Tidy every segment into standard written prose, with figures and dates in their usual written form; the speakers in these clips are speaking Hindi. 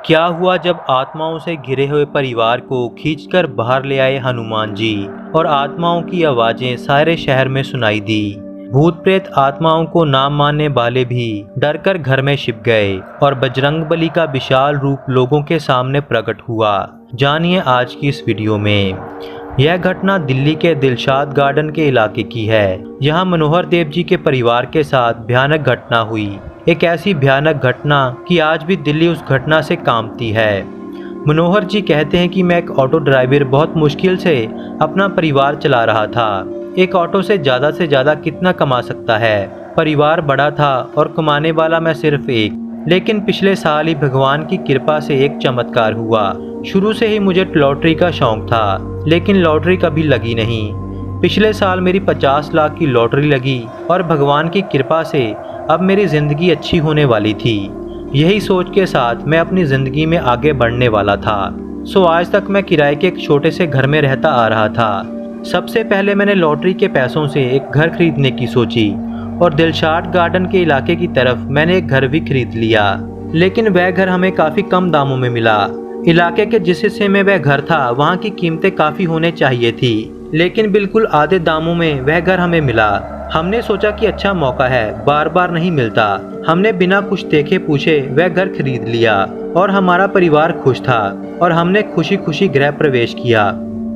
क्या हुआ जब आत्माओं से घिरे हुए परिवार को खींचकर बाहर ले आए हनुमान जी और आत्माओं की आवाजें सारे शहर में सुनाई दी। भूत प्रेत आत्माओं को ना मानने वाले भी डरकर घर में छिप गए और बजरंगबली का विशाल रूप लोगों के सामने प्रकट हुआ। जानिए आज की इस वीडियो में। यह घटना दिल्ली के दिलशाद गार्डन के इलाके की है। यहाँ मनोहर देव जी के परिवार के साथ भयानक घटना हुई। एक ऐसी भयानक घटना कि आज भी दिल्ली उस घटना से कांपती है। मनोहर जी कहते हैं कि मैं एक ऑटो ड्राइवर बहुत मुश्किल से अपना परिवार चला रहा था। एक ऑटो से ज़्यादा कितना कमा सकता है। परिवार बड़ा था और कमाने वाला मैं सिर्फ एक। लेकिन पिछले साल ही भगवान की कृपा से एक चमत्कार हुआ। शुरू से ही मुझे लॉटरी का शौक था, लेकिन लॉटरी कभी लगी नहीं। पिछले साल मेरी 50 लाख की लॉटरी लगी और भगवान की कृपा से अब मेरी ज़िंदगी अच्छी होने वाली थी। यही सोच के साथ मैं अपनी ज़िंदगी में आगे बढ़ने वाला था। आज तक मैं किराए के एक छोटे से घर में रहता आ रहा था। सबसे पहले मैंने लॉटरी के पैसों से एक घर खरीदने की सोची और दिलशाद गार्डन के इलाके की तरफ मैंने एक घर भी खरीद लिया। लेकिन वह घर हमें काफ़ी कम दामों में मिला। इलाके के जिस हिस्से में वह घर था वहाँ की कीमतें काफ़ी होने चाहिए थी, लेकिन बिल्कुल आधे दामों में वह घर हमें मिला। हमने सोचा कि अच्छा मौका है, बार बार नहीं मिलता। हमने बिना कुछ देखे पूछे वह घर खरीद लिया और हमारा परिवार खुश था और हमने खुशी खुशी गृह प्रवेश किया।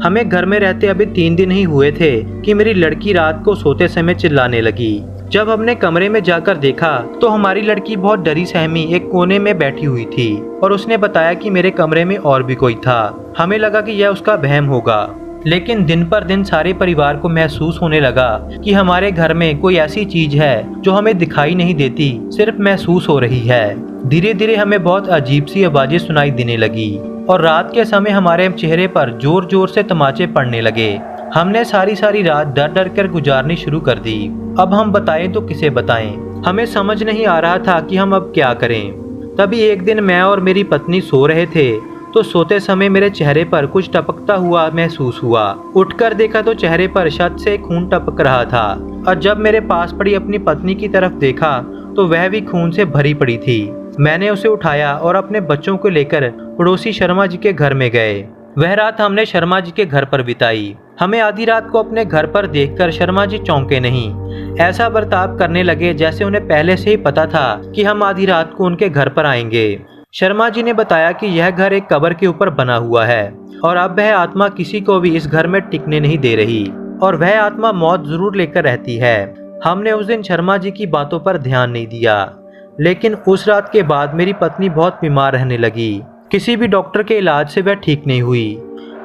हमें घर में रहते अभी 3 दिन ही हुए थे कि मेरी लड़की रात को सोते समय चिल्लाने लगी। जब हमने कमरे में जाकर देखा तो हमारी लड़की बहुत डरी सहमी एक कोने में बैठी हुई थी और उसने बताया कि मेरे कमरे में और भी कोई था। हमें लगा कि यह उसका वहम होगा, लेकिन दिन पर दिन सारे परिवार को महसूस होने लगा कि हमारे घर में कोई ऐसी चीज है जो हमें दिखाई नहीं देती, सिर्फ महसूस हो रही है। धीरे धीरे हमें बहुत अजीब सी आवाजें सुनाई देने लगी और रात के समय हमारे चेहरे पर जोर जोर से तमाचे पड़ने लगे। हमने सारी रात डर डर कर गुजारनी शुरू कर दी। अब हम बताएं तो किसे बताएं। हमें समझ नहीं आ रहा था कि हम अब क्या करें। तभी एक दिन मैं और मेरी पत्नी सो रहे थे तो सोते समय मेरे चेहरे पर कुछ टपकता हुआ महसूस हुआ। उठकर देखा तो चेहरे पर छत से खून टपक रहा था और जब मेरे पास पड़ी अपनी पत्नी की तरफ देखा तो वह भी खून से भरी पड़ी थी। मैंने उसे उठाया और अपने बच्चों को लेकर पड़ोसी शर्मा जी के घर में गए। वह रात हमने शर्मा जी के घर पर बिताई। हमें आधी रात को अपने घर पर देखकर शर्मा जी चौंके नहीं। ऐसा बर्ताव करने लगे जैसे उन्हें पहले से ही पता था कि हम आधी रात को उनके घर पर आएंगे। शर्मा जी ने बताया कि यह घर एक कब्र के ऊपर बना हुआ है और अब वह आत्मा किसी को भी इस घर में टिकने नहीं दे रही और वह आत्मा मौत जरूर लेकर रहती है। हमने उस दिन शर्मा जी की बातों पर ध्यान नहीं दिया, लेकिन उस रात के बाद मेरी पत्नी बहुत बीमार रहने लगी। किसी भी डॉक्टर के इलाज से वह ठीक नहीं हुई।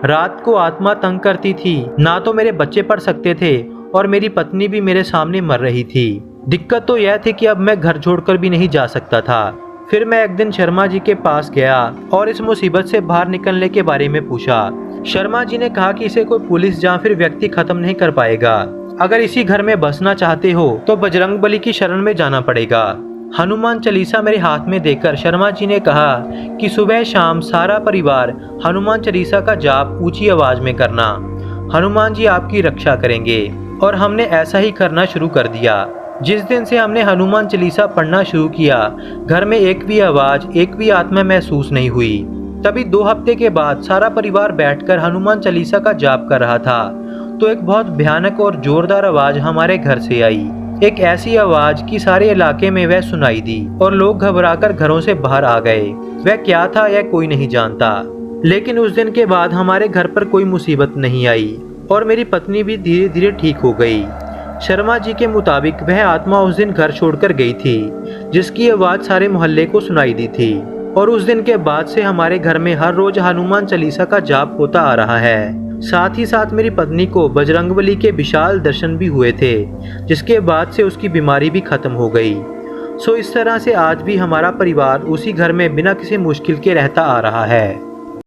रात को आत्मा तंग करती थी, ना तो मेरे बच्चे पढ़ सकते थे और मेरी पत्नी भी मेरे सामने मर रही थी। दिक्कत तो यह थी कि अब मैं घर छोड़कर भी नहीं जा सकता था। फिर मैं एक दिन शर्मा जी के पास गया और इस मुसीबत से बाहर निकलने के बारे में पूछा। शर्मा जी ने कहा कि इसे कोई पुलिस या फिर व्यक्ति खत्म नहीं कर पाएगा। अगर इसी घर में बसना चाहते हो तो बजरंगबली की शरण में जाना पड़ेगा। हनुमान चालीसा मेरे हाथ में देकर शर्मा जी ने कहा कि सुबह शाम सारा परिवार हनुमान चालीसा का जाप ऊंची आवाज में करना। हनुमान जी आपकी रक्षा करेंगे। और हमने ऐसा ही करना शुरू कर दिया। जिस दिन से हमने हनुमान चालीसा पढ़ना शुरू किया, घर में एक भी आवाज, एक भी आत्मा महसूस नहीं हुई। तभी 2 हफ्ते के बाद सारा परिवार बैठकर हनुमान चालीसा का जाप कर रहा था तो एक बहुत भयानक और जोरदार आवाज हमारे घर से आई। एक ऐसी आवाज कि सारे इलाके में वह सुनाई दी और लोग घबराकर घरों से बाहर आ गए। वह क्या था यह कोई नहीं जानता, लेकिन उस दिन के बाद हमारे घर पर कोई मुसीबत नहीं आई और मेरी पत्नी भी धीरे धीरे ठीक हो गई। शर्मा जी के मुताबिक वह आत्मा उस दिन घर छोड़कर गई थी, जिसकी आवाज सारे मोहल्ले को सुनाई दी थी और उस दिन के बाद से हमारे घर में हर रोज हनुमान चालीसा का जाप होता आ रहा है। साथ ही साथ मेरी पत्नी को बजरंगबली के विशाल दर्शन भी हुए थे, जिसके बाद से उसकी बीमारी भी खत्म हो गई। इस तरह से आज भी हमारा परिवार उसी घर में बिना किसी मुश्किल के रहता आ रहा है।